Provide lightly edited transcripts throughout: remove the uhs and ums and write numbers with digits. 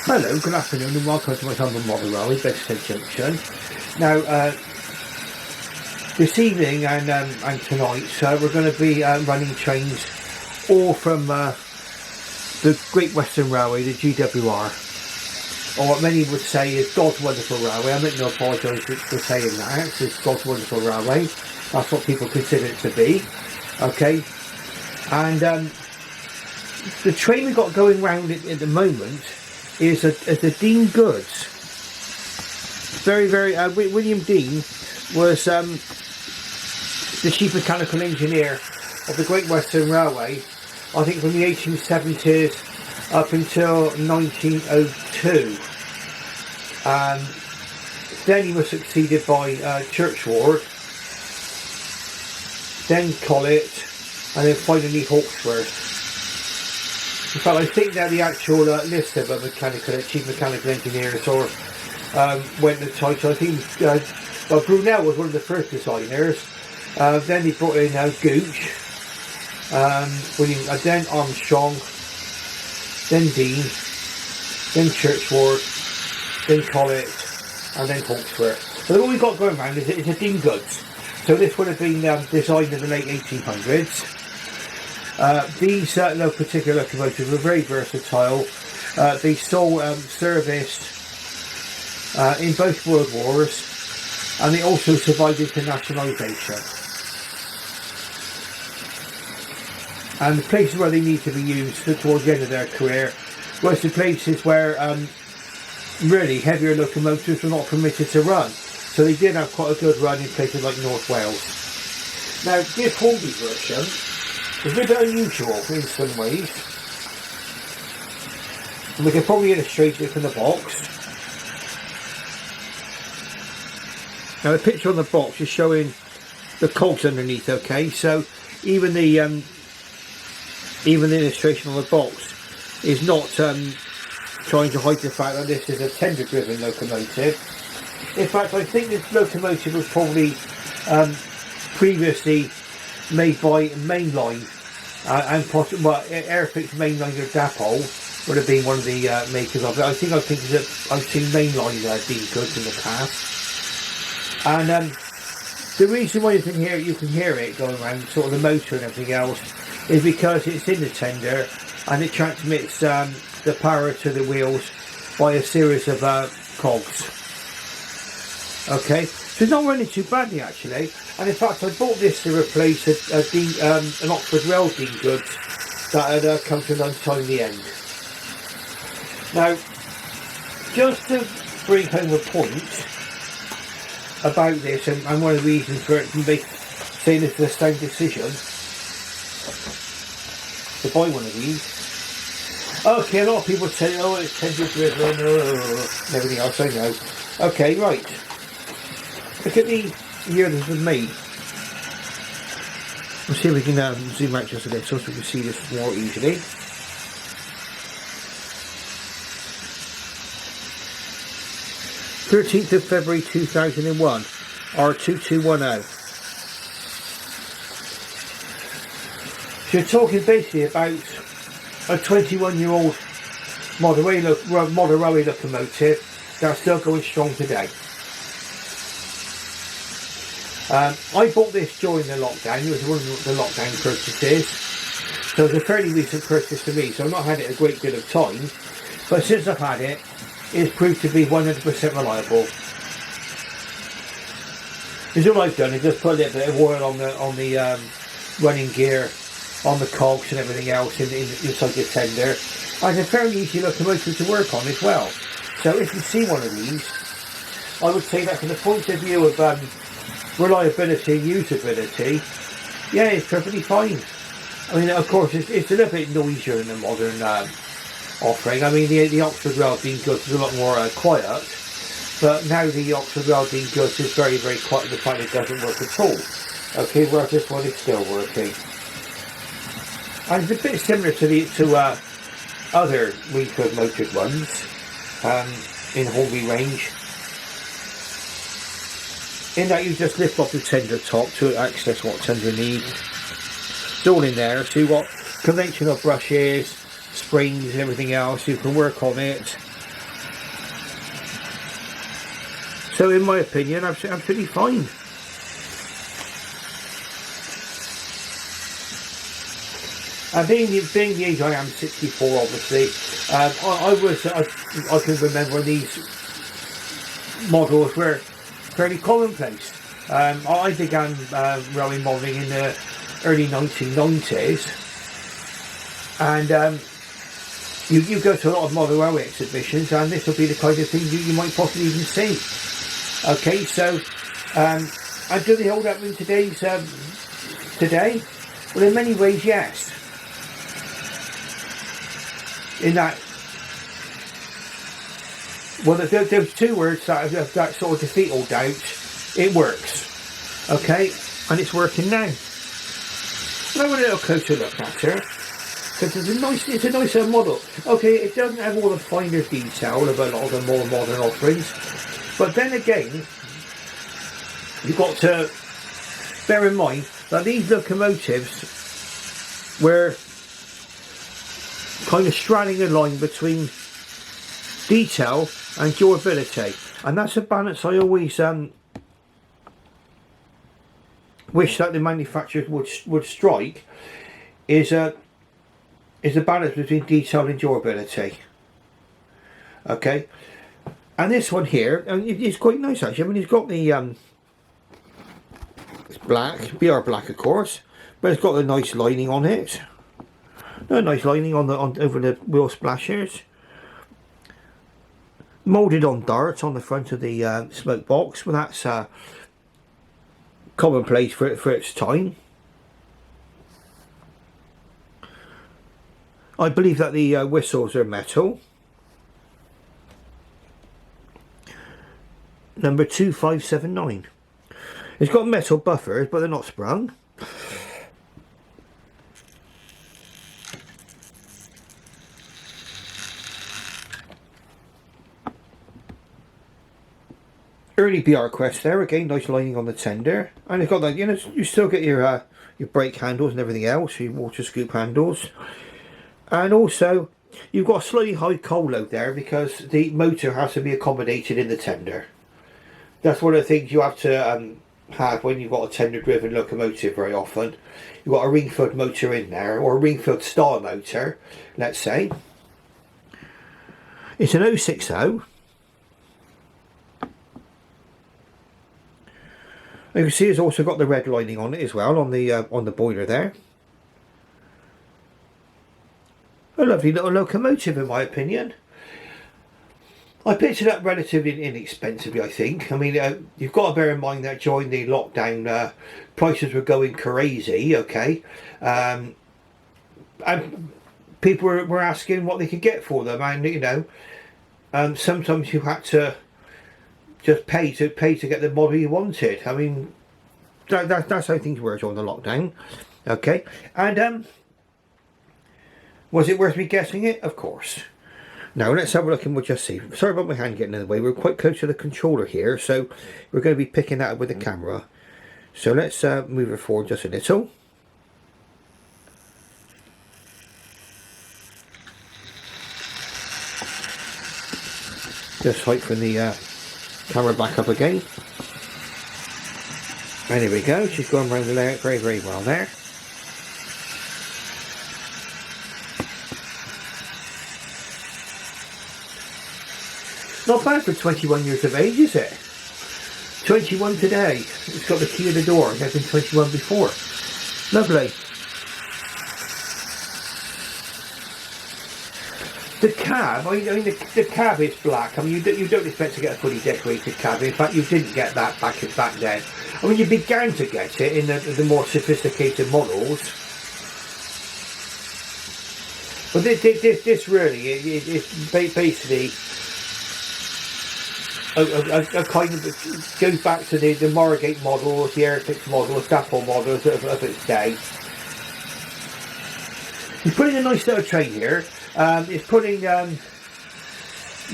Hello, good afternoon and welcome to my Hornby Model Railway, Bedstead Junction. Now, this evening and tonight we're going to be running trains all from the Great Western Railway, the GWR, or what many would say is God's Wonderful Railway. I make no apologise for saying that. It's God's Wonderful Railway. That's what people consider it to be. Okay, and the train we've got going round at the moment is the Dean Goods. William Dean was the chief mechanical engineer of the Great Western Railway, I think from the 1870s up until 1902. Then he was succeeded by Churchward, then Collett, and then finally Hawkesworth. In fact, I think that the actual list of chief mechanical engineers went to the title. I think Brunel was one of the first designers. Then he brought in Gooch, then Armstrong, then Dean, then Churchward, then Collett, and then Hawkesworth. So all we've got going around is a Dean Goods. So this would have been designed in the late 1800s. These particular locomotives were very versatile. They saw service in both World Wars, and they also survived internationalisation. And the places where they need to be used towards the end of their career was the places where really heavier locomotives were not permitted to run. So they did have quite a good run in places like North Wales. Now this Hornby version is a bit unusual in some ways. And we can probably illustrate it from the box. Now the picture on the box is showing the cogs underneath, okay, so even the illustration on the box is not trying to hide the fact that this is a tender driven locomotive. In fact, I think this locomotive was probably previously made by Mainline and possibly Airfix Mainline or Dapol would have been one of the makers of it. I think I've seen Mainline Dean Goods in the past. And the reason why you can hear it going around, sort of the motor and everything else, is because it's in the tender and it transmits the power to the wheels by a series of cogs. Okay, so it's not running too badly actually, and in fact I bought this to replace an Oxford Rail Dean Goods that had come to an untimely end. Now, just to bring home a point about this, and one of the reasons for it saying this is a sound decision to buy one of these. Okay, a lot of people say, oh, it's tender driven, and everything else, I know. Okay, right. Look at the year this was made. We'll see if we can zoom out just a little so we can see this more easily. (13th of February 2001), R2210. So you're talking basically about a 21-year-old model railway locomotive that's still going strong today. I bought this during the lockdown. It was one of the lockdown purchases, so it was a fairly recent purchase for me, so I've not had it a great deal of time, but since I've had it, it's proved to be 100% reliable. Because all I've done is just put a little bit of oil on the running gear, on the cogs and everything else inside the tender, and it's a fairly easy locomotive to work on as well. So if you see one of these, I would say that from the point of view of reliability and usability, yeah, it's perfectly fine. I mean, of course, it's a little bit noisier than the modern offering. I mean, the Oxford Rail Dean Goods is a lot more quiet, but now the Oxford Rail Dean Goods is very, very quiet. The fact it doesn't work at all. Okay, whereas this one is still working. And it's a bit similar to other recurve motored ones in Hornby range, in that you just lift off the tender top to access what's underneath. It's all in there, so you've got conventional brushes, springs and everything else. You can work on it So in my opinion, absolutely fine. And being the age I am, 64 obviously, I can remember these models were fairly commonplace. I began rowing modelling in the early 1990s, and you go to a lot of model rowing exhibitions, and this will be the kind of thing you might possibly even see. Okay, so and do they hold up in today's today? Well, in many ways, yes. In that, well, there's two words that sort of defeat all doubt. It works, okay, and it's working now. Let's have a little closer look at her, because it's a nice model. Okay, it doesn't have all the finer detail of a lot of the more modern offerings, but then again, you've got to bear in mind that these locomotives were kind of straddling the line between detail and durability, and that's a balance I always wish that the manufacturers would strike, is a balance between detail and durability. Okay, and this one here, and it's quite nice actually. I mean, it's got the it's black, BR black of course, but it's got a nice lining on it. A nice lining on over the wheel splashers. Moulded on darts on the front of the smoke box, well that's commonplace for its time. I believe that the whistles are metal. Number 2579. It's got metal buffers, but they're not sprung. Early BR Quest there, again, nice lining on the tender, and it's got that, you know, you still get your brake handles and everything else, your water scoop handles, and also you've got a slightly high coal load there because the motor has to be accommodated in the tender. That's one of the things you have to have when you've got a tender driven locomotive very often. You've got a ring filled motor in there, or a ring filled style motor, let's say. It's an 060. You can see it's also got the red lining on it as well on the boiler there. A lovely little locomotive in my opinion. I picked it up relatively inexpensively, I think. I mean, you've got to bear in mind that during the lockdown, prices were going crazy, okay? And people were asking what they could get for them, and you know, sometimes you had to just pay to get the model you wanted. I mean, that's how things were during the lockdown. Okay, and was it worth me getting it? Of course. Now let's have a look and we'll just see. Sorry about my hand getting in the way. We're quite close to the controller here, so we're going to be picking that up with the camera. So let's move it forward just a little. Just heighten the camera back up again. And there we go. She's going around the layout very, very well there. Not bad for 21 years of age, is it? 21 today. It's got the key of the door. It has been 21 before. Lovely. The cab, I mean the cab is black. I mean you don't expect to get a fully decorated cab. In fact, you didn't get that back then. I mean you began to get it in the more sophisticated models. But this really is basically a kind of goes back to the Margate models, the Airfix models, Dapple models of its day. He's putting a nice little tray here. It's putting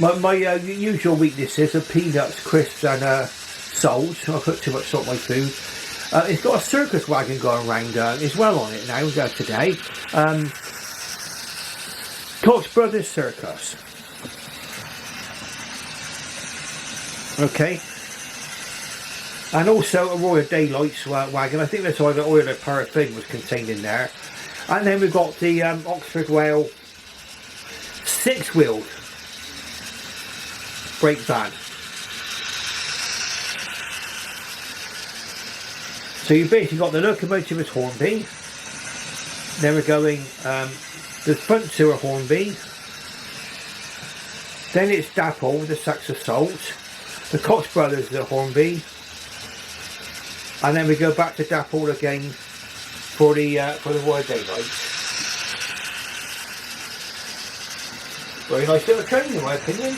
my usual weaknesses of peanuts, crisps and salt. I put too much salt in my food. It's got a circus wagon going around as well on it now today. Cox Brothers Circus. Okay, and also a Royal Daylights wagon. I think that's why the oil or paraffin was contained in there. And then we've got the Oxford Whale 6-wheeled brake van. So you've basically got the locomotive as Hornby. Then we're going, the front two are Hornby. Then it's Dapple with the sacks of salt. The Cox Brothers are Hornby. And then we go back to Dapple again for the Royal Daylights. Very nice little train in my opinion.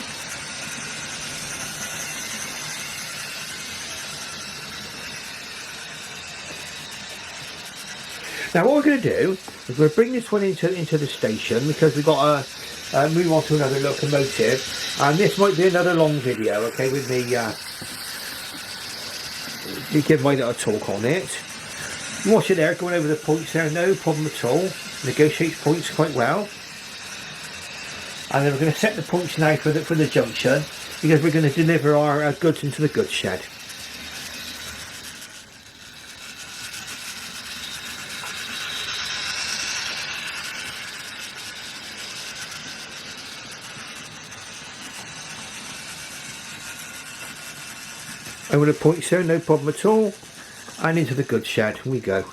Now what we're going to do is we'll bring this one into the station, because we've got to move on to another locomotive, and this might be another long video, okay, with me to give my little talk on it. Watch it there, going over the points there, no problem at all. Negotiates points quite well. And then we're going to set the points now for the junction, because we're going to deliver our goods into the goods shed. Over the points there, no problem at all. And into the goods shed we go.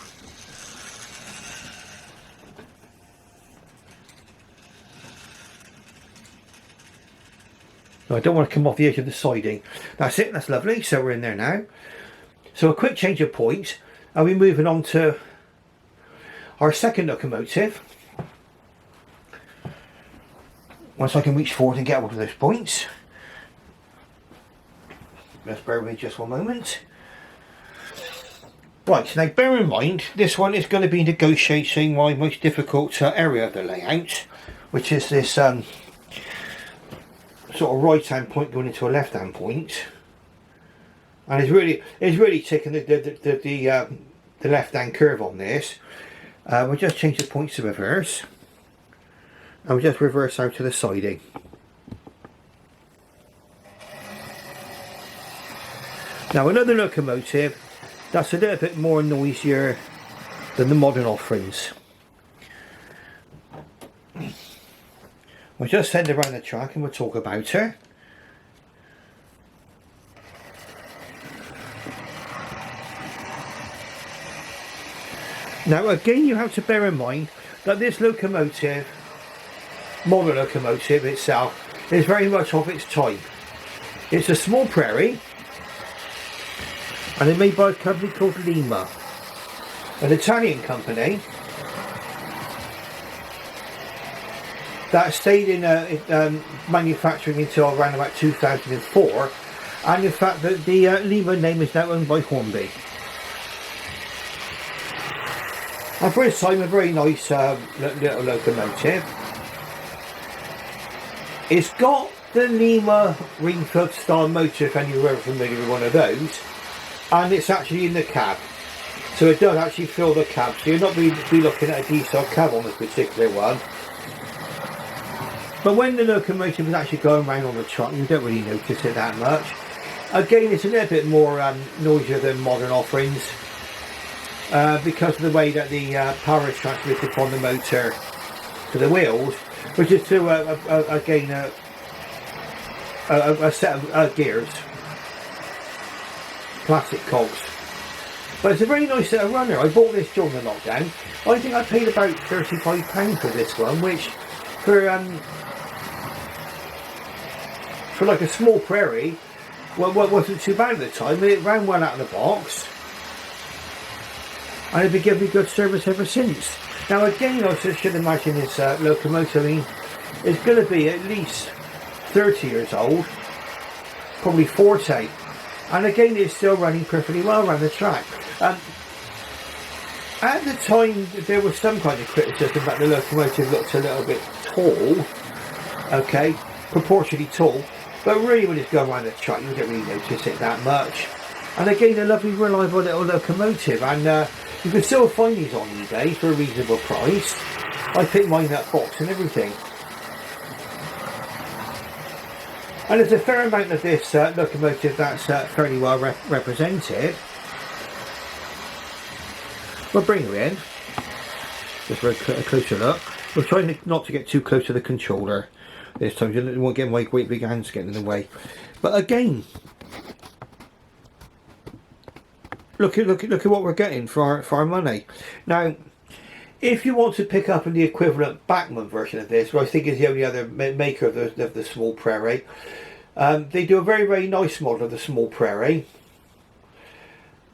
I don't want to come off the edge of the siding. That's it, that's lovely. So we're in there now. So a quick change of points, and we're moving on to our second locomotive. Once I can reach forward and get hold of those points. Let's bear with me just one moment. Right, now bear in mind, this one is going to be negotiating my most difficult area of the layout, which is this sort of right hand point going into a left hand point. And it's really taking the left hand curve on this. We'll just change the points to reverse, and we'll just reverse out to the siding. Now another locomotive that's a little bit more noisier than the modern offerings. We'll just send her around the track and we'll talk about her. Now again, you have to bear in mind that this locomotive, modern locomotive itself, is very much of its time. It's a small prairie, and they're made by a company called Lima, an Italian company that stayed in manufacturing until around about 2004, and in fact the Lima name is now owned by Hornby. And for its time, a very nice little locomotive. It's got the Lima ring-filled style motor, if you're ever familiar with one of those. And it's actually in the cab, so it does actually fill the cab, so you're not be looking at a diesel cab on this particular one. But when the locomotive is actually going around on the track, you don't really notice it that much. Again, it's a little bit more noisier than modern offerings, because of the way that the power is transmitted from the motor to the wheels, which is through again a set of gears. Plastic cogs. But it's a very nice little runner. I bought this during the lockdown. I think I paid about £35 for this one, which for like a small prairie, well, wasn't too bad at the time. It ran well out of the box, and it's been giving me good service ever since. Now again, I should imagine this locomotive, I mean, it's going to be at least 30 years old, probably 40. And again, it's still running perfectly well around the track. At the time, there was some kind of criticism that the locomotive looked a little bit tall, okay, proportionally tall, but really when it's going around the track, you don't really notice it that much. And again, a lovely, reliable little locomotive, and you can still find these on eBay for a reasonable price. I picked mine up box and everything. And there's a fair amount of this locomotive that's fairly well represented. We'll bring her in, just for a closer look. We'll try not to get too close to the controller this time. You don't want to get my great big hands getting in the way. But again, look at what we're getting for our money. Now, if you want to pick up the equivalent Bachmann version of this, which I think is the only other maker of the Small Prairie, they do a very nice model of the Small Prairie.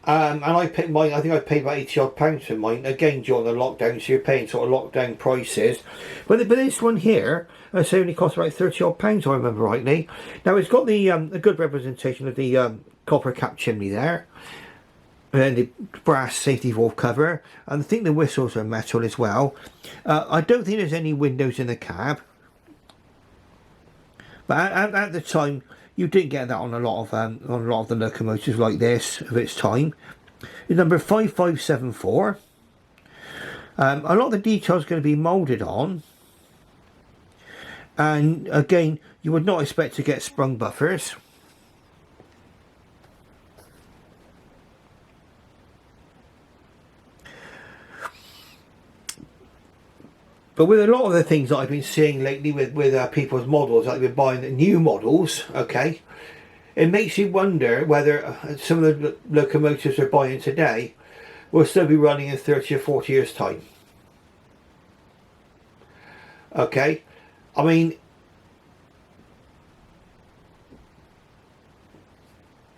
And I picked mine. I think I paid about £80 for mine. Again, during the lockdown, so you're paying sort of lockdown prices. But this one here, I say, only cost about £30 if I remember rightly. Now it's got the a good representation of the copper cap chimney there, and then the brass safety valve cover, and I think the whistles are metal as well. I don't think there's any windows in the cab, but at the time, you didn't get that on a lot of the locomotives like this of its time. It's number 5574. A lot of the details going to be moulded on, and again, you would not expect to get sprung buffers. But with a lot of the things that I've been seeing lately with people's models, like they've been buying the new models, okay, it makes you wonder whether some of the locomotives they're buying today will still be running in 30 or 40 years' time. Okay, I mean,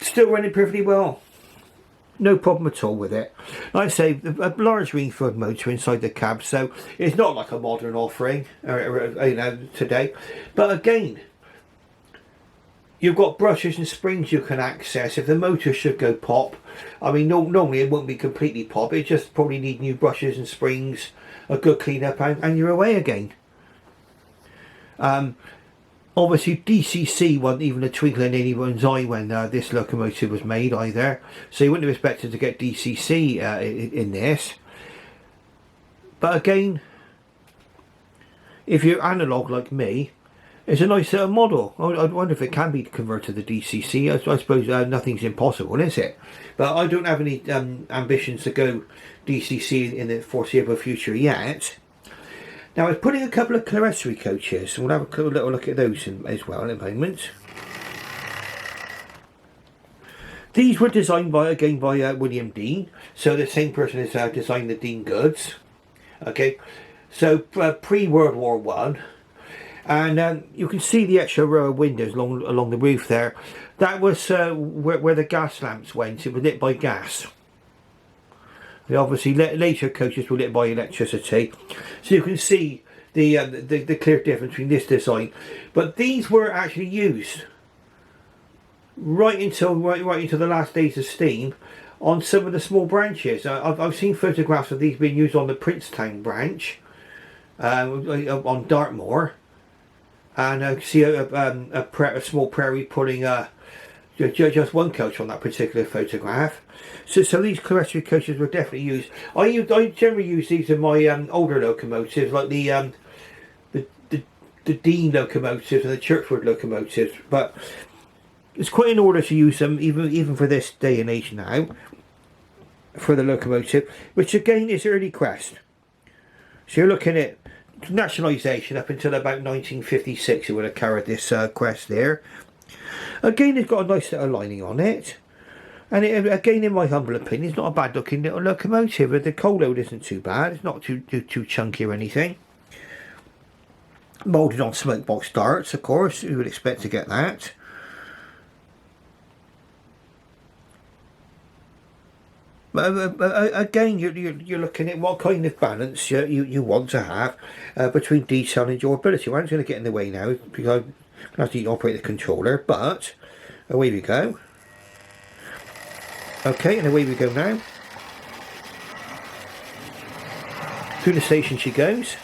still running perfectly well. No problem at all with it. Like I say, a large Greenfield motor inside the cab, so it's not like a modern offering, you know, today. But again, you've got brushes and springs you can access. If the motor should go pop, I mean, normally it won't be completely pop. It just probably need new brushes and springs, a good clean up, and you're away again. Obviously, DCC wasn't even a twinkle in anyone's eye when this locomotive was made either, so you wouldn't have expected to get DCC in this. But again, if you're analogue like me, it's a nice little model. I wonder if it can be converted to DCC. I suppose nothing's impossible, is it? But I don't have any ambitions to go DCC in the foreseeable future yet. Now, I was putting a couple of Claressary coaches, and we'll have a little look at those as well in a moment. These were designed by William Dean, so the same person has designed the Dean Goods. Okay, so pre-World War One, and you can see the extra row of windows along the roof there. That was where the gas lamps went. It was lit by gas. Obviously, later coaches were lit by electricity, so you can see the clear difference between this design. But these were actually used right into the last days of steam on some of the small branches. I've seen photographs of these being used on the Princetown branch, on Dartmoor, and I see a small prairie pulling just one coach on that particular photograph. So these Claressary coaches were definitely used. I generally use these in my older locomotives, like the Dean locomotives and the Churchwood locomotives. But it's quite in order to use them even for this day and age now, for the locomotive, which again is early crest. So you're looking at nationalisation up until about 1956. It would have carried this crest there. Again, it's got a nice little lining on it, and again, in my humble opinion, it's not a bad looking little locomotive. The coal load isn't too bad. It's not too chunky or anything. Moulded on smokebox darts, of course. You would expect to get that. But again, you're looking at what kind of balance you want to have between detail and durability. I'm just going to get in the way now because I'm going to have to operate the controller, but away we go. Okay, and away we go now. Through the station she goes.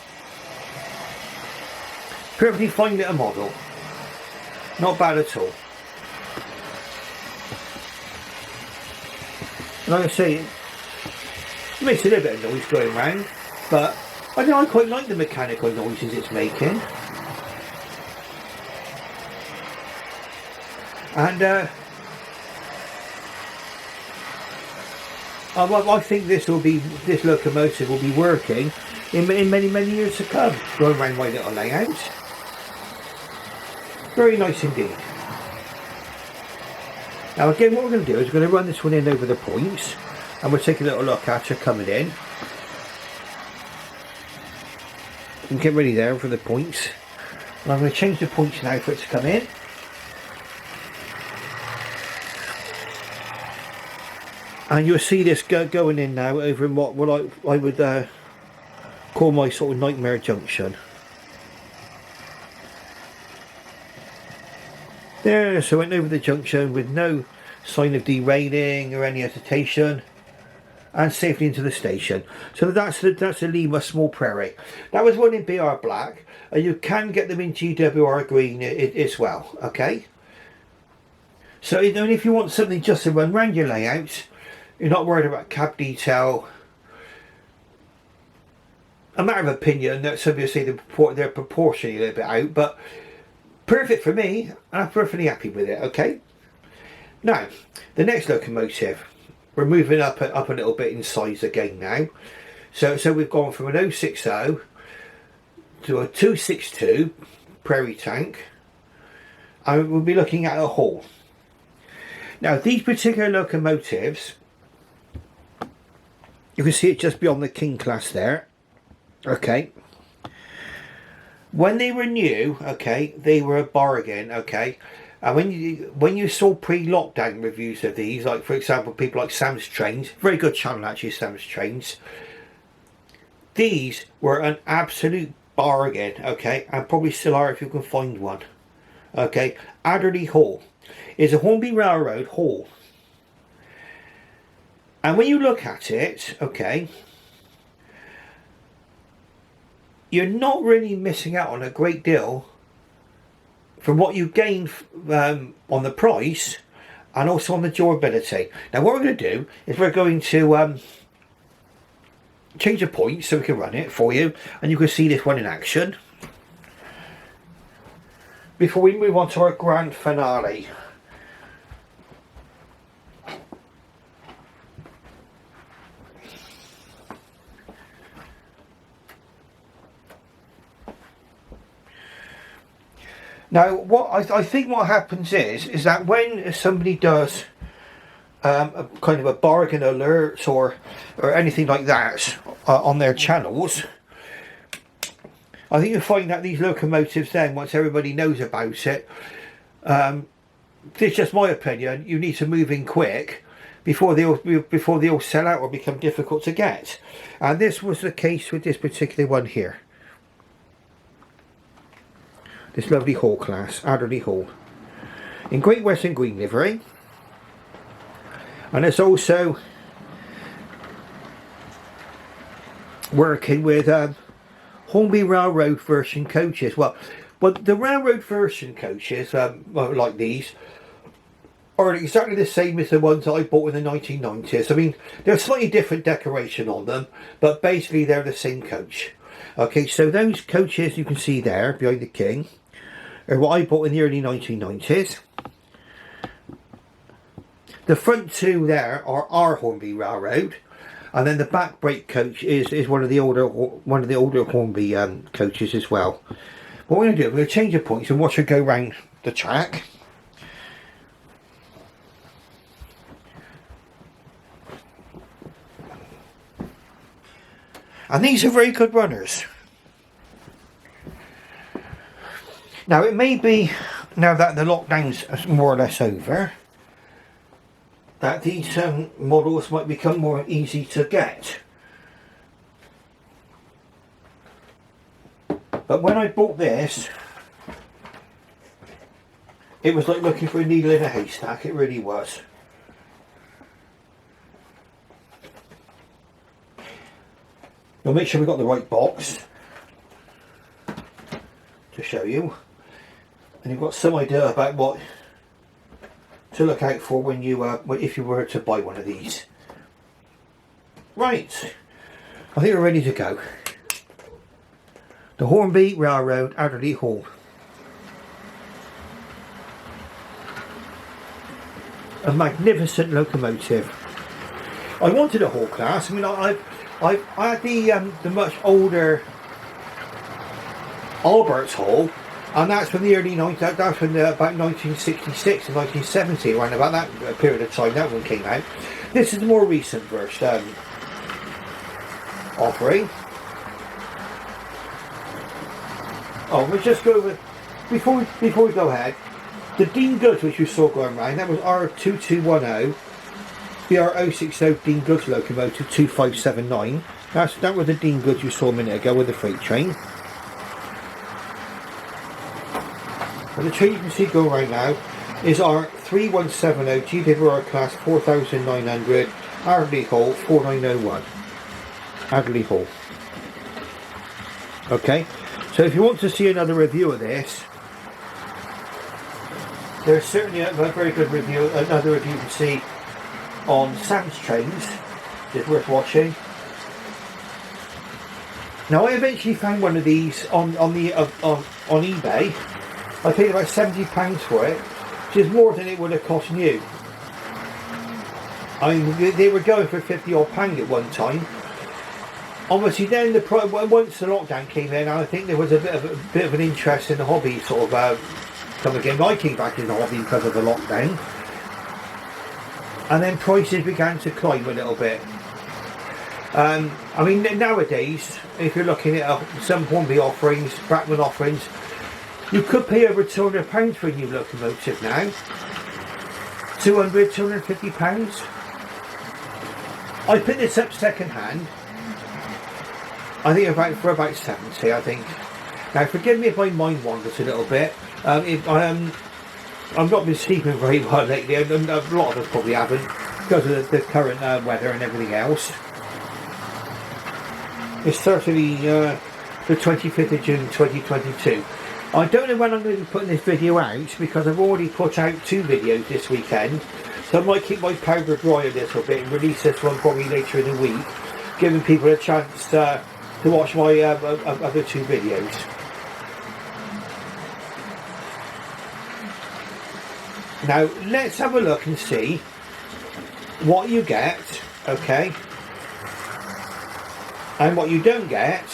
Perfectly fine little model. Not bad at all. Like I say, it makes a little bit of noise going round, but I quite like the mechanical noises it's making. And I think this locomotive will be working in many years to come. Going around my little layout. Very nice indeed. Now again, what we're going to do is we're going to run this one in over the points, and we'll take a little look at her coming in. And get ready there for the points. And I'm going to change the points now for it to come in. And you'll see this going in now over in what I would call my sort of nightmare junction. There, so I went over the junction with no sign of derailing or any hesitation, and safely into the station. So that's the Lima Small Prairie. That was one in BR black, and you can get them in GWR green as well. Okay. So if you want something just to run around your layout, you're not worried about cab detail. A matter of opinion, that some people say they're proportionally a little bit out, but perfect for me, and I'm perfectly happy with it. Okay. Now, the next locomotive, we're moving up a little bit in size again now. So we've gone from an 060 to a 262 Prairie tank, and we'll be looking at a haul. Now, these particular locomotives, you can see it just beyond the King class there. Okay. When they were new, okay, they were a bargain, okay. And when you saw pre-lockdown reviews of these, like for example people like Sam's Trains, very good channel actually, Sam's Trains, these were an absolute bargain, okay, and probably still are if you can find one. Okay, Adderley Hall is a Hornby Railroad hall, and when you look at it, okay, you're not really missing out on a great deal from what you gain on the price and also on the durability. Now what we're going to do is we're going to change the points so we can run it for you and you can see this one in action before we move on to our grand finale. Now, what I think what happens is that when somebody does a kind of a bargain alert or anything like that on their channels, I think you'll find that these locomotives then, once everybody knows about it, this is just my opinion, you need to move in quick before they all sell out or become difficult to get. And this was the case with this particular one here. This lovely Hall class, Adderley Hall, in Great Western Green livery, and it's also working with Hornby Railroad version coaches. Well, the railroad version coaches, like these, are exactly the same as the ones that I bought in the 1990s. I mean, there's slightly different decoration on them, but basically they're the same coach. Okay, so those coaches you can see there behind the King are what I bought in the early 1990s. The front two there are our Hornby Railroad, and then the back brake coach is one of the older Hornby coaches as well. What we're going to do, we're going to change the points and watch her go round the track. And these are very good runners. Now it may be, now that the lockdown's more or less over, that these models might become more easy to get. But when I bought this, it was like looking for a needle in a haystack, it really was. We'll make sure we've got the right box to show you. And you've got some idea about what to look out for when you if you were to buy one of these. Right, I think we're ready to go. The Hornby Railroad, Adderley Hall. a magnificent locomotive. I wanted a Hall class. I mean, I had the much older Albert's Hall, and that's from the early 90s. That's from about 1966 and 1970, around about that period of time that one came out. This is the more recent version offering. Oh, we'll just go over before we go ahead. The Dean Goods, which we saw going around, that was R2210, the R060 Dean Goods locomotive 2579. That was the Dean Goods you saw a minute ago with the freight train. And the train you can see go around now is our 3170 GWR class 4900 Adderley Hall 4901. Adderley Hall. Okay, so if you want to see another review of this, there's certainly a very good review, another review you can see on Sam's Trains. It's worth watching. Now I eventually found one of these on eBay. I paid about £70 for it, which is more than it would have cost new. I mean, they were going for £50 odd at one time. Obviously, then once the lockdown came in, I think there was a bit of an interest in the hobby sort of come again. I came back in the hobby because of the lockdown, and then prices began to climb a little bit. I mean, nowadays, if you're looking at some Hornby offerings, Brackman offerings, you could pay over £200 for a new locomotive now. £200, £250. I picked this up second hand. I think for about 70, I think. Now, forgive me if my mind wanders a little bit. I've not been sleeping very well lately, and a lot of us probably haven't, because of the current weather and everything else. It's certainly the 25th of June 2022. I don't know when I'm going to be putting this video out, because I've already put out 2 videos this weekend, so I might keep my powder dry a little bit and release this one probably later in the week, giving people a chance to watch my other 2 videos. Now let's have a look and see what you get, okay, and what you don't get,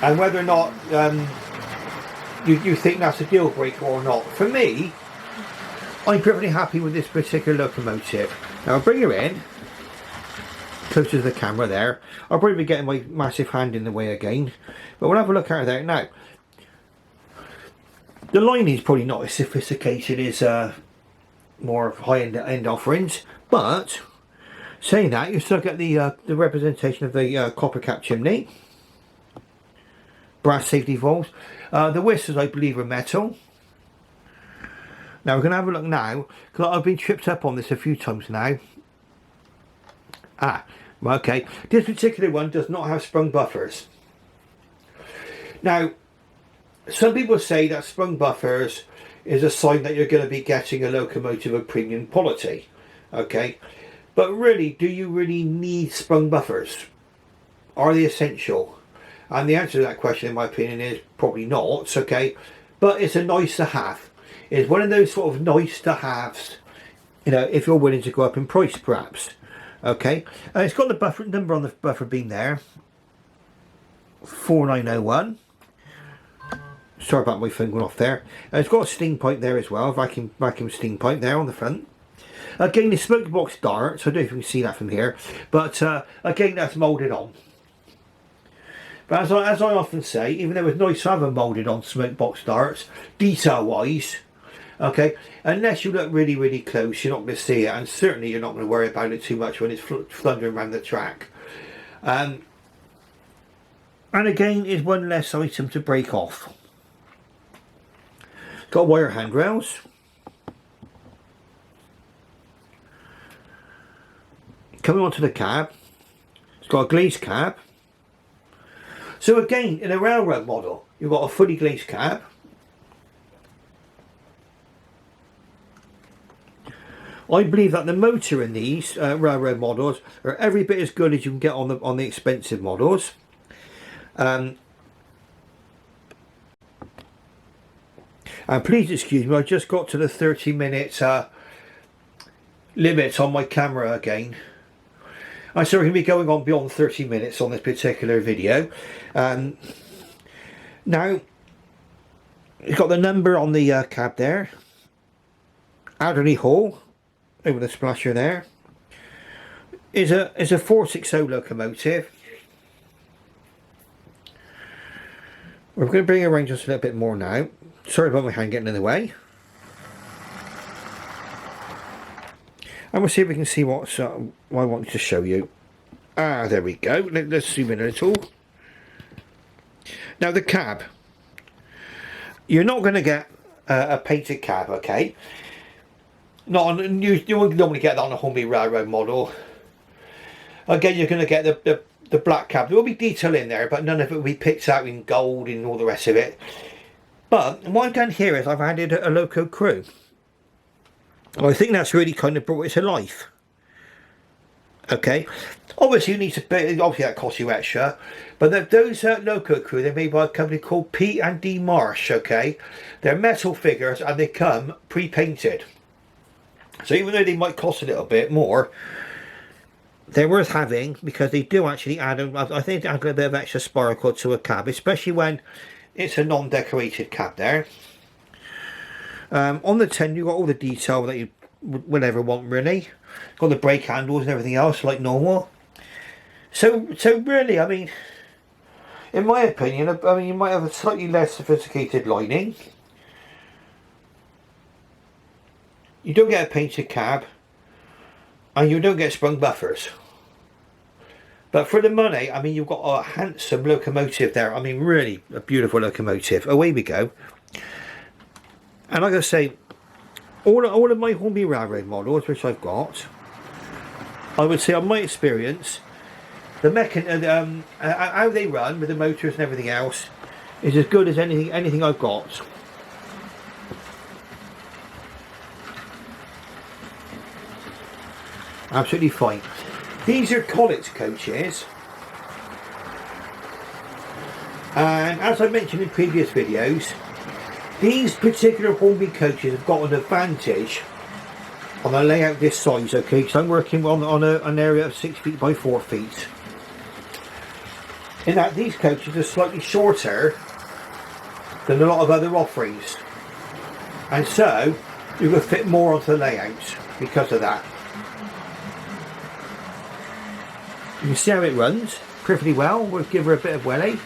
and whether or not you think that's a deal breaker or not. For me, I'm perfectly happy with this particular locomotive. Now I'll bring her in closer to the camera there. I'll probably be getting my massive hand in the way again, but we'll have a look at her there. Now the line is probably not as sophisticated as more high-end offerings, but saying that, you still get the representation of the copper cap chimney, brass safety valves. The whistles, I believe, are metal. Now we're going to have a look now, because I've been tripped up on this a few times now. Okay, this particular one does not have sprung buffers. Now, some people say that sprung buffers is a sign that you're going to be getting a locomotive of premium quality. Okay, but really, do you really need sprung buffers? Are they essential? And the answer to that question, in my opinion, is probably not. Okay, but it's a nice to have. It's one of those sort of nice to haves, you know, if you're willing to go up in price, perhaps. Okay, and it's got the buffer number on the buffer beam there, 4901. Sorry about my phone going off there. It's got a steam pipe there as well, vacuum steam pipe there on the front. Again, the smoke box darts, I don't know if you can see that from here, but again, that's moulded on. But as I often say, even though it's nice to have a moulded on smoke box darts, detail wise, okay, unless you look really, really close, you're not going to see it, and certainly you're not going to worry about it too much when it's thundering around the track. And again, is one less item to break off. Got wire handrails. Coming onto the cab, it's got a glazed cab. So again, in a railroad model, you've got a fully glazed cab. I believe that the motor in these railroad models are every bit as good as you can get on the expensive models. And please excuse me, I just got to the 30 minute limit on my camera again. I'm sorry, we're going to be going on beyond 30 minutes on this particular video. Now, you've got the number on the cab there. Adderley Hall, over the splasher there. Is a 460 locomotive. We're going to bring it around just a little bit more now. Sorry about my hand getting in the way. And we'll see if we can see what I wanted to show you. Ah, there we go. Let's zoom in a little. Now the cab. You're not going to get a painted cab, okay? Not on, you wouldn't normally get that on a Hornby Railroad model. Again, you're going to get the black cab. There will be detail in there, but none of it will be picked out in gold and all the rest of it. But what I've done here is I've added a loco crew. I think that's really kind of brought it to life. Okay, obviously you need to pay, obviously that costs you extra, but those loco crew, they're made by a company called P&D Marsh. Okay, they're metal figures and they come pre-painted. So even though they might cost a little bit more, they're worth having because they do actually add, I think they add a little bit of extra sparkle to a cab, especially when it's a non-decorated cab there. On the tin you've got all the detail that you would ever want, really. Got the brake handles and everything else like normal. So really, I mean, in my opinion, I mean, you might have a slightly less sophisticated lining. You don't get a painted cab, and you don't get sprung buffers. But for the money, I mean, you've got a handsome locomotive there. I mean, really a beautiful locomotive. Away we go. And like I say, all of my Hornby Railroad models, which I've got, I would say on my experience, the how they run with the motors and everything else is as good as anything I've got. Absolutely fine. These are Collett coaches, and as I mentioned in previous videos, these particular Hornby coaches have got an advantage on a layout this size, okay, because I'm working on an area of 6 feet by 4 feet. In that these coaches are slightly shorter than a lot of other offerings, and so you can fit more onto the layout because of that. You can see how it runs perfectly well. We'll give her a bit of welly.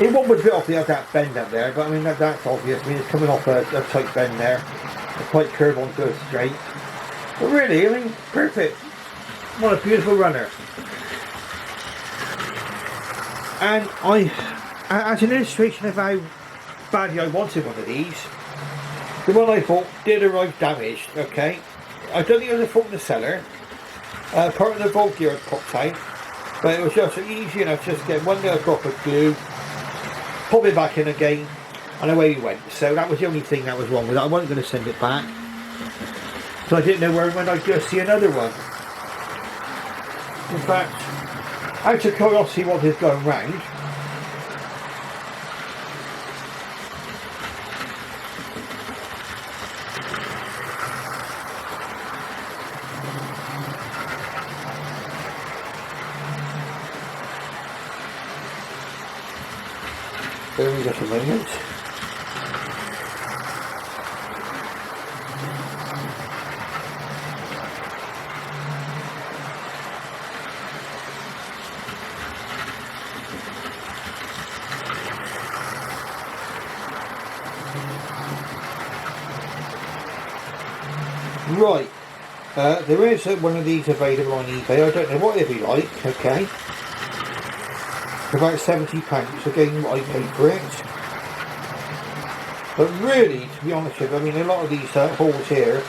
It won't be a bit off that bend up there, but I mean that's obvious. I mean it's coming off a tight bend there, a tight curve onto a straight. But really, I mean, perfect. What a beautiful runner. And as an illustration of how badly I wanted one of these, the one I bought did arrive damaged. Okay, I don't think it was a fault in the seller. Part of the bolt gear had popped out, but it was just easy enough just to get one little drop of glue, pop it back in again, and away we went. So that was the only thing that was wrong with it. I wasn't going to send it back, so I didn't know when I'd just see another one. In fact, out of curiosity what is going round, there we go for a moment. Right, there is one of these available on eBay. I don't know what it'd be like, okay. For about £70, again what I paid for it. But really, to be honest with you, I mean a lot of these holes here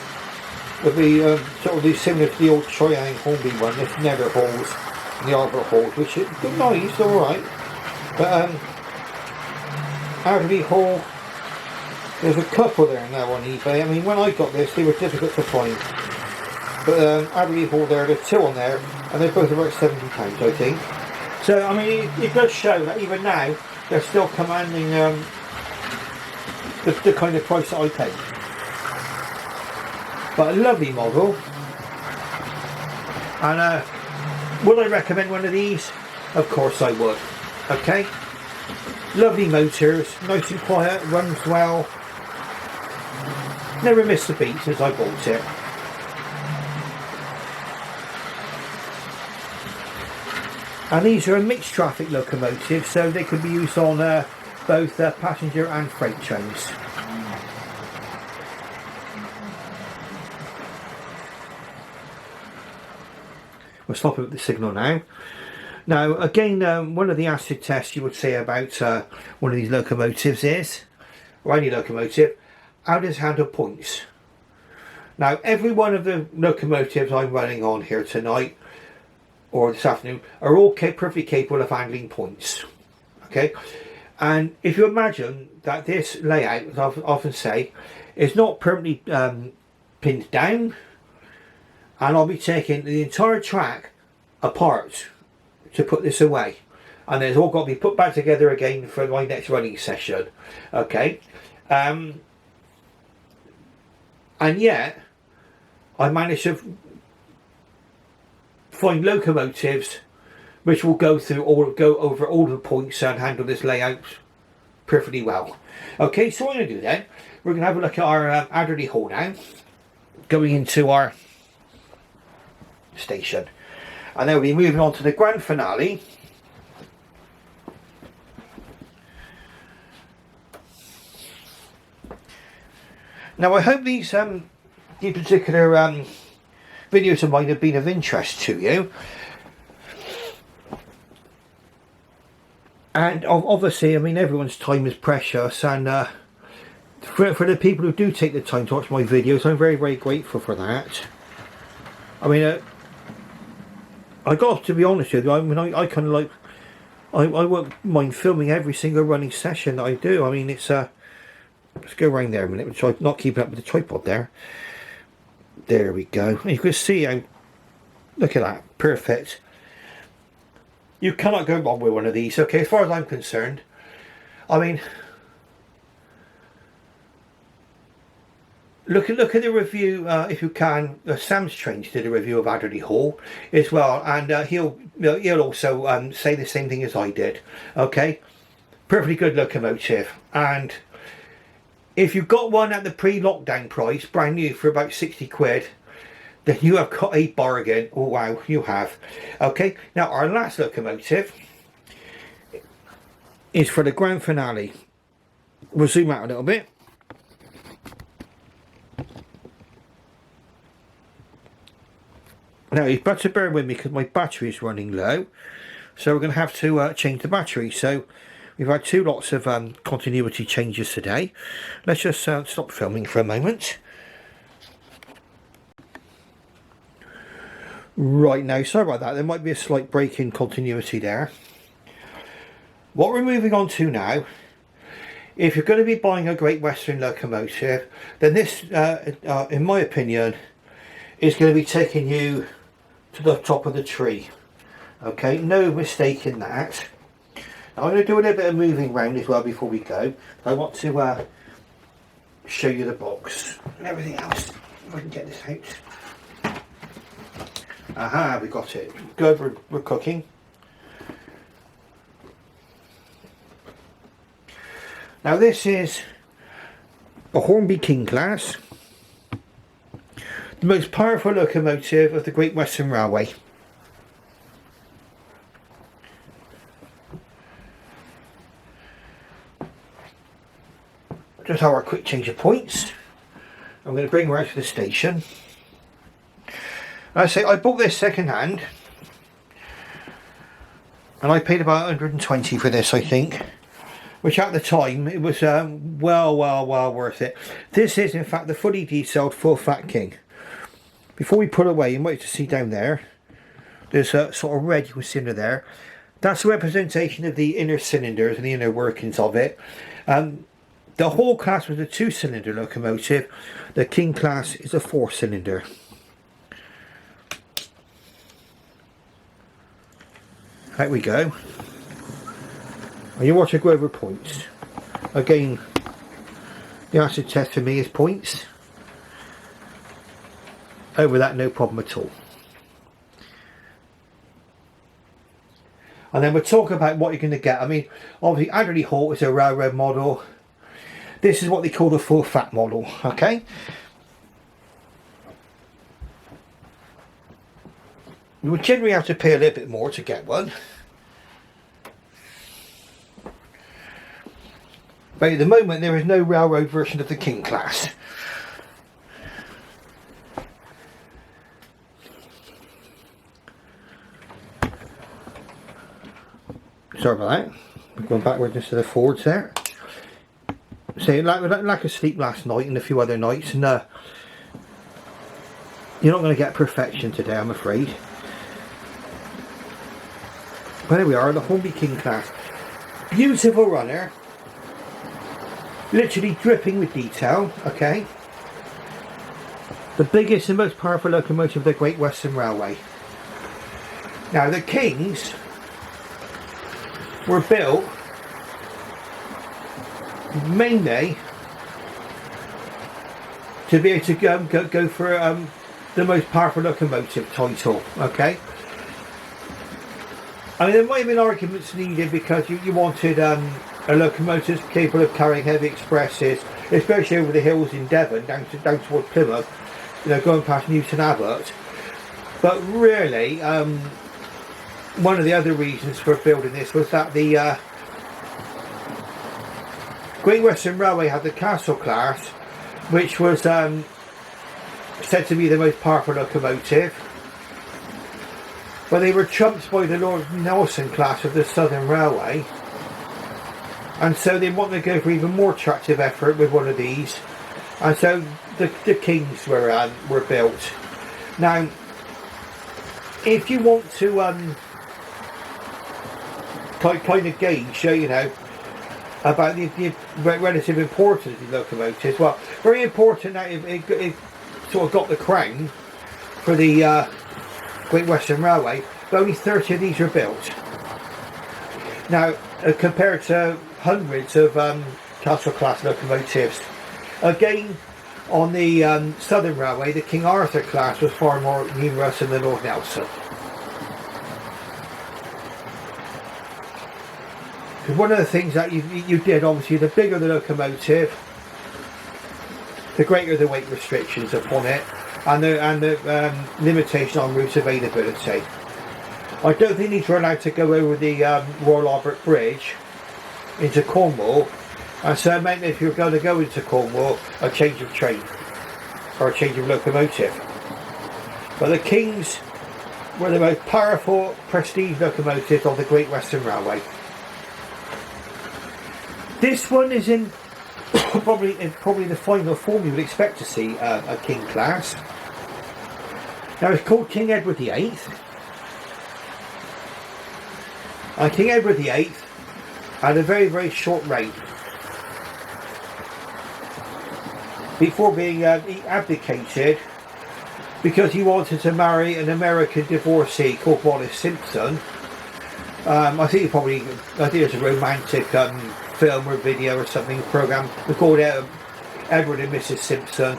would be sort of be similar to the old Triangle Hornby one, this nether holes and the arbor holes, which is nice, alright. But Adderley hole, there's a couple there now on eBay. I mean when I got this they were difficult to find. But Adderley hole there's 2 on there and they're both about £70 I think. So I mean it does show that even now they're still commanding the kind of price that I paid. But a lovely model. And would I recommend one of these? Of course I would. Okay. Lovely motors, nice and quiet, runs well. Never missed a beat since I bought it. And these are a mixed traffic locomotive, so they could be used on both passenger and freight trains. We'll stop at the signal now. Now again, one of the acid tests you would say about one of these locomotives is, or any locomotive, how does it handle points? Now every one of the locomotives I'm running on here tonight or this afternoon are all perfectly capable of handling points. Okay, and if you imagine that this layout, as I often say, is not permanently pinned down, and I'll be taking the entire track apart to put this away, and it's all got to be put back together again for my next running session. Okay, and yet I managed to find locomotives which will go over all the points and handle this layout perfectly well. Okay, so what we're going to do then, we're going to have a look at our Adderley Hall now, going into our station, and then we'll be moving on to the grand finale. Now I hope these particular videos of mine have been of interest to you, and obviously I mean everyone's time is precious, and for the people who do take the time to watch my videos, I'm very, very grateful for that. I mean I got to be honest with you, I mean I kind of like, I won't mind filming every single running session that I do. I mean it's let's go around there a minute and try not keeping up with the tripod there. There we go. And you can see how, look at that, perfect. You cannot go wrong with one of these, okay, as far as I'm concerned. I mean, look at the review, if you can. Sam's Trains did a review of Adderley Hall as well, and he'll also say the same thing as I did. Okay, perfectly good locomotive, and if you've got one at the pre-lockdown price, brand new for about 60 quid, then you have got a bargain. Oh wow, you have. Okay, now our last locomotive is for the grand finale. We'll zoom out a little bit. Now you've got to bear with me because my battery is running low, so we're going to have to change the battery. So we've had two lots of continuity changes today. Let's just stop filming for a moment. Right, now sorry about that, there might be a slight break in continuity there. What we're moving on to now, if you're going to be buying a Great Western locomotive, then this in my opinion is going to be taking you to the top of the tree. Okay, no mistake in that. Now I'm going to do a little bit of moving around as well before we go. I want to show you the box and everything else, if I can get this out. Aha, we got it. Good, we're cooking. Now this is a Hornby King class, the most powerful locomotive of the Great Western Railway. Just have our quick change of points. I'm going to bring her out to the station. I say I bought this second hand, and I paid about 120 for this, I think, which at the time it was well worth it. This is in fact the fully detailed full fat King. Before we put away, you might just see down there, there's a sort of red you can see under there. That's a representation of the inner cylinders and the inner workings of it. The Hall class was a 2-cylinder locomotive. The King class is a 4-cylinder. Out we go. And you watch her go over points. Again, the acid test for me is points. over that, no problem at all. And then we'll talk about what you're going to get. I mean, obviously Adderley Hall is a railroad model. This is what they call the full fat model, okay? You would generally have to pay a little bit more to get one. But at the moment there is no railroad version of the King class. Sorry about that. We're going backwards instead of forwards there. So lack of sleep last night and a few other nights, and you're not going to get perfection today, I'm afraid. But there we are, the Hornby King class. Beautiful runner. Literally dripping with detail, okay? The biggest and most powerful locomotive of the Great Western Railway. Now the Kings were built mainly to be able to go for the most powerful locomotive title, okay? I mean, there might have been arguments needed because you wanted a locomotive capable of carrying heavy expresses, especially over the hills in Devon, down towards Plymouth, you know, going past Newton Abbot. But really, one of the other reasons for building this was that the Great Western Railway had the Castle class, which was said to be the most powerful locomotive. But they were trumped by the Lord Nelson class of the Southern Railway, and so they wanted to go for even more attractive effort with one of these, and so the Kings were built. Now, if you want to kind of gauge, you know, about the relative importance of the locomotives, well, very important that it sort of got the crown for the Great Western Railway, but only 30 of these were built. Now, compared to hundreds of Castle class locomotives. Again, on the Southern Railway, the King Arthur class was far more numerous than the Lord Nelson. One of the things that you did, obviously, the bigger the locomotive, the greater the weight restrictions upon it, and the limitation on route availability. I don't think these were allowed to go over the Royal Albert Bridge into Cornwall, and so it meant that if you were going to go into Cornwall, a change of train or a change of locomotive. But the Kings were the most powerful prestige locomotives of the Great Western Railway. This one is in probably the final form you would expect to see a King class. Now it's called King Edward VIII. King Edward VIII had a very, very short reign before being abdicated because he wanted to marry an American divorcee called Wallace Simpson. I think it's a romantic film or video or something program. We called it Edward and Mrs. Simpson.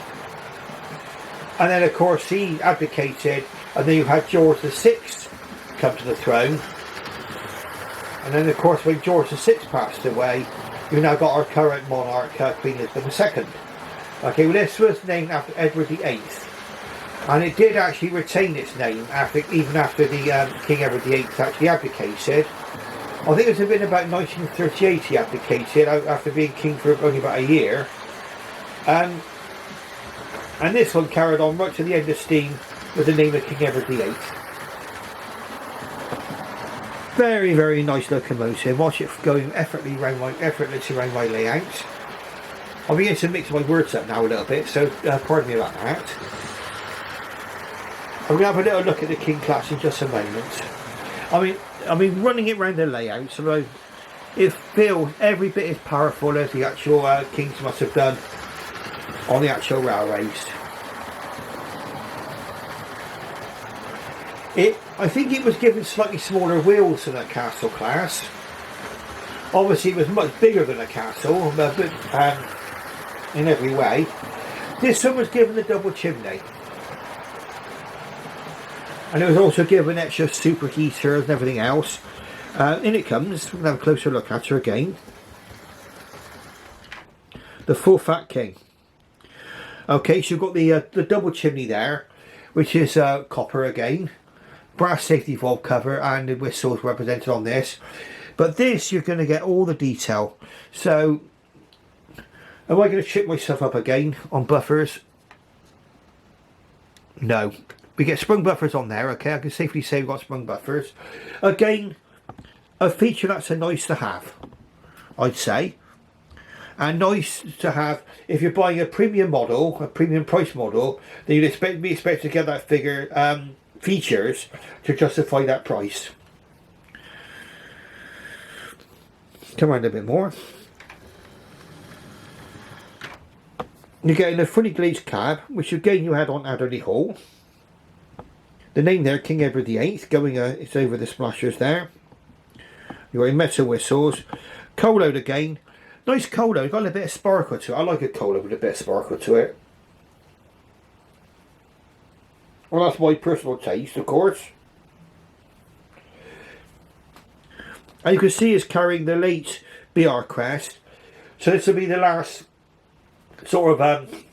And then of course he abdicated, and then you had George VI come to the throne. And then of course when George VI passed away, you've now got our current monarch, Queen Elizabeth II. Okay, well this was named after Edward VIII. And it did actually retain its name even after the King Edward VIII actually abdicated. I think it was about 1938 he abdicated after being king for only about a year. And this one carried on right to the end of steam with the name of King Edward VIII. Very, very nice locomotive. Watch it going effortlessly around my layout. I'm beginning to mix my words up now a little bit, so pardon me about that. I'm going to have a little look at the King class in just a moment. I mean, running it around the layout, so it feels every bit as powerful as the actual Kings must have done on the actual railways. I think it was given slightly smaller wheels than a Castle class. Obviously it was much bigger than a Castle, but in every way. This one was given a double chimney. And it was also given extra superheaters and everything else. In it comes, we're going to have a closer look at her again. The full fat king. Okay, so you've got the double chimney there, which is copper again. Brass safety valve cover and the whistles represented on this. But this, you're going to get all the detail. So, am I going to trip myself up again on buffers? No. We get sprung buffers on there, okay? I can safely say we've got sprung buffers. Again, a feature that's a nice to have, I'd say. And nice to have, if you're buying a premium model, a premium price model, then you'd be expected to get that figure, features to justify that price. Come around a bit more. You're getting a fully glazed cab, which again you had on Adderley Hall. The name there, King Edward VIII, going it's over the splashers there. You're in metal whistles. Coal load again. Nice coal load, got a bit of sparkle to it. I like a coal load with a bit of sparkle to it. Well, that's my personal taste, of course. And you can see it's carrying the late BR crest. So this will be the last sort of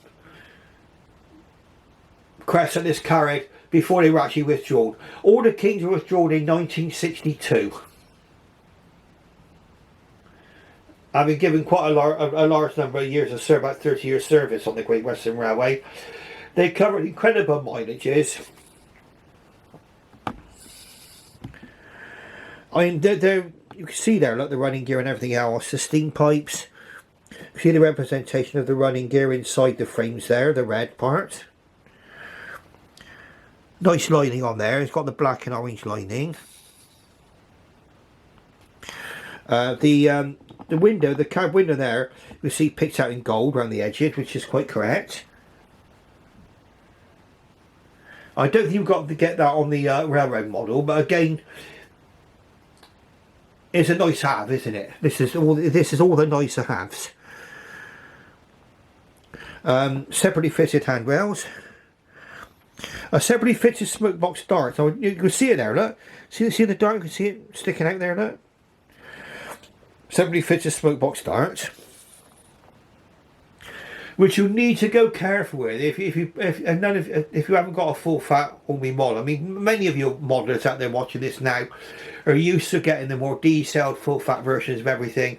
crest that this carried before they were actually withdrawn. All the kings were withdrawn in 1962. I've been given quite a large number of years of service, about 30 years service on the Great Western Railway. They covered incredible mileages. I mean, you can see there, look, the running gear and everything else, the steam pipes. You see the representation of the running gear inside the frames there, the red part. Nice lining on there, it's got the black and orange lining. The window, the cab window there, you see picked out in gold around the edges, which is quite correct. I don't think you've got to get that on the railroad model, but again, it's a nice have, isn't it? This is all the nicer halves. Separately fitted handrails. A separately fitted smoke box dart. So you can see it there, look. See the dart? You can see it sticking out there, look. Separately fitted smoke box dart, which you need to go careful with if you haven't got a full fat Hornby model. I mean, many of your modelers out there watching this now are used to getting the more detailed full fat versions of everything.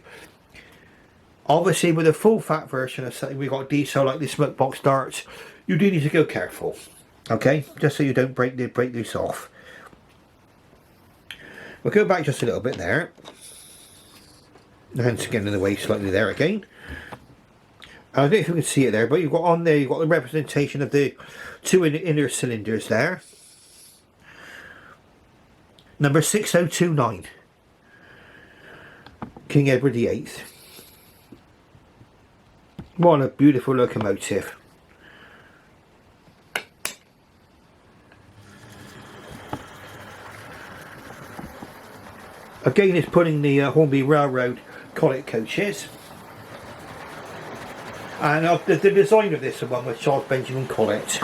Obviously, with a full fat version of something we've got detail like the smoke box darts, you do need to go careful, okay? Just so you don't break this off. We'll go back just a little bit there. The hands getting in the way slightly there again. I don't know if you can see it there, but you've got on there, you've got the representation of the two inner cylinders there. Number 6029. King Edward VIII. What a beautiful locomotive. Again, it's putting the Hornby Railroad Collet coaches. And the design of this one was Charles Benjamin Collett.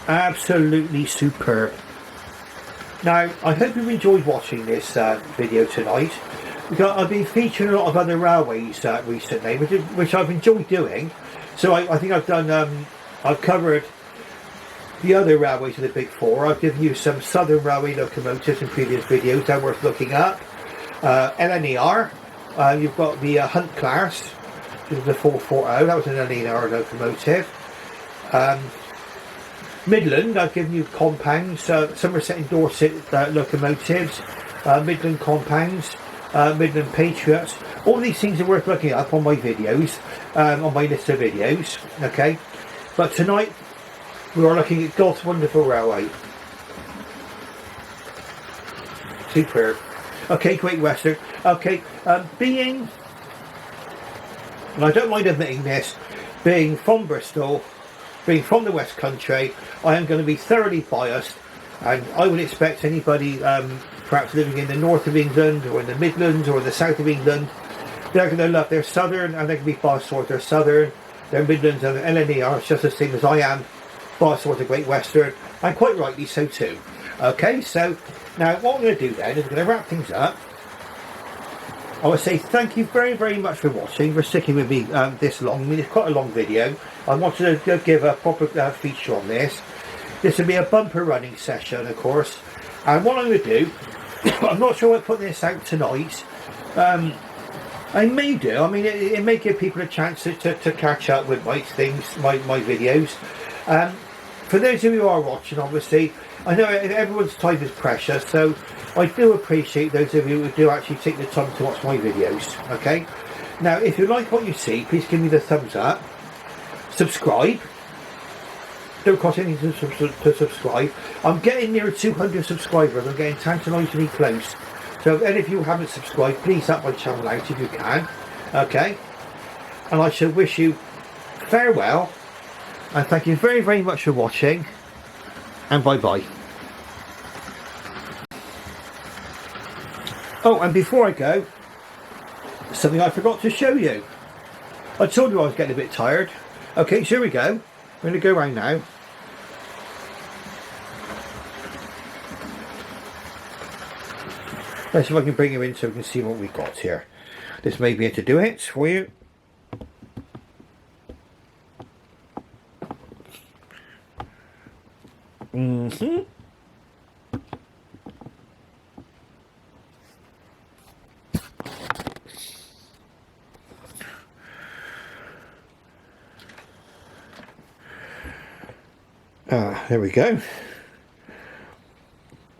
Absolutely superb. Now, I hope you've enjoyed watching this video tonight. I've been featuring a lot of other railways recently, which I've enjoyed doing. So I think I've done, I've covered the other railways of the Big Four. I've given you some Southern Railway locomotives in previous videos that are worth looking up. LNER, you've got the Hunt class, which is the 440, that was an LNER locomotive. Midland, I've given you compounds, Somerset and Dorset locomotives, Midland compounds, Midland Patriots. All these things are worth looking up on my videos, on my list of videos, okay? But tonight, we are looking at God's Wonderful Railway. Superb. Okay, Great Western. Okay, being, and I don't mind admitting this, being from Bristol, being from the West Country, I am going to be thoroughly biased, and I would expect anybody perhaps living in the north of England or in the Midlands or in the south of England, they're going to love their Southern, and they're going to be biased towards their Southern, their Midlands and their LNER, just the same as I am boss was a Great Western, and quite rightly so too. Okay, so now what I'm going to do then is I'm going to wrap things up. I want to say thank you very, very much for watching, for sticking with me this long. I mean, it's quite a long video. I wanted to give a proper feature on this. This will be a bumper running session, of course. And what I'm going to do, I'm not sure I'll put this out tonight. I may do. I mean, it may give people a chance to catch up with my videos. For those of you who are watching, obviously, I know everyone's time is precious, so I do appreciate those of you who do actually take the time to watch my videos. Okay. Now, if you like what you see, please give me the thumbs up. Subscribe. Don't cost anything to subscribe. I'm getting near 200 subscribers. I'm getting tantalisingly close. So if any of you haven't subscribed, please help my channel out if you can. Okay. And I shall wish you farewell. And thank you very, very much for watching. And bye-bye. Oh, and before I go, something I forgot to show you. I told you I was getting a bit tired. Okay, so here we go. I'm going to go around now. Let's see if I can bring you in so we can see what we've got here. This may be able to do it for you. There we go.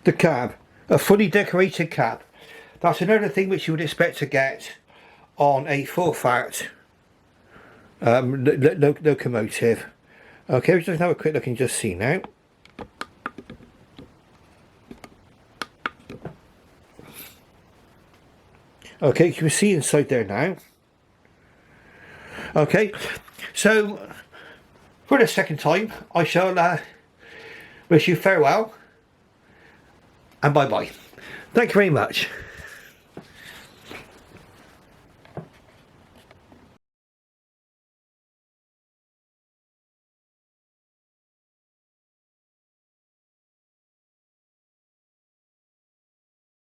The cab, a fully decorated cab. That's another thing which you would expect to get on a full fat locomotive. Okay, let's just have a quick look and just see now. Okay, you can see inside there now. Okay, so for the second time, I shall wish you farewell and bye-bye. Thank you very much.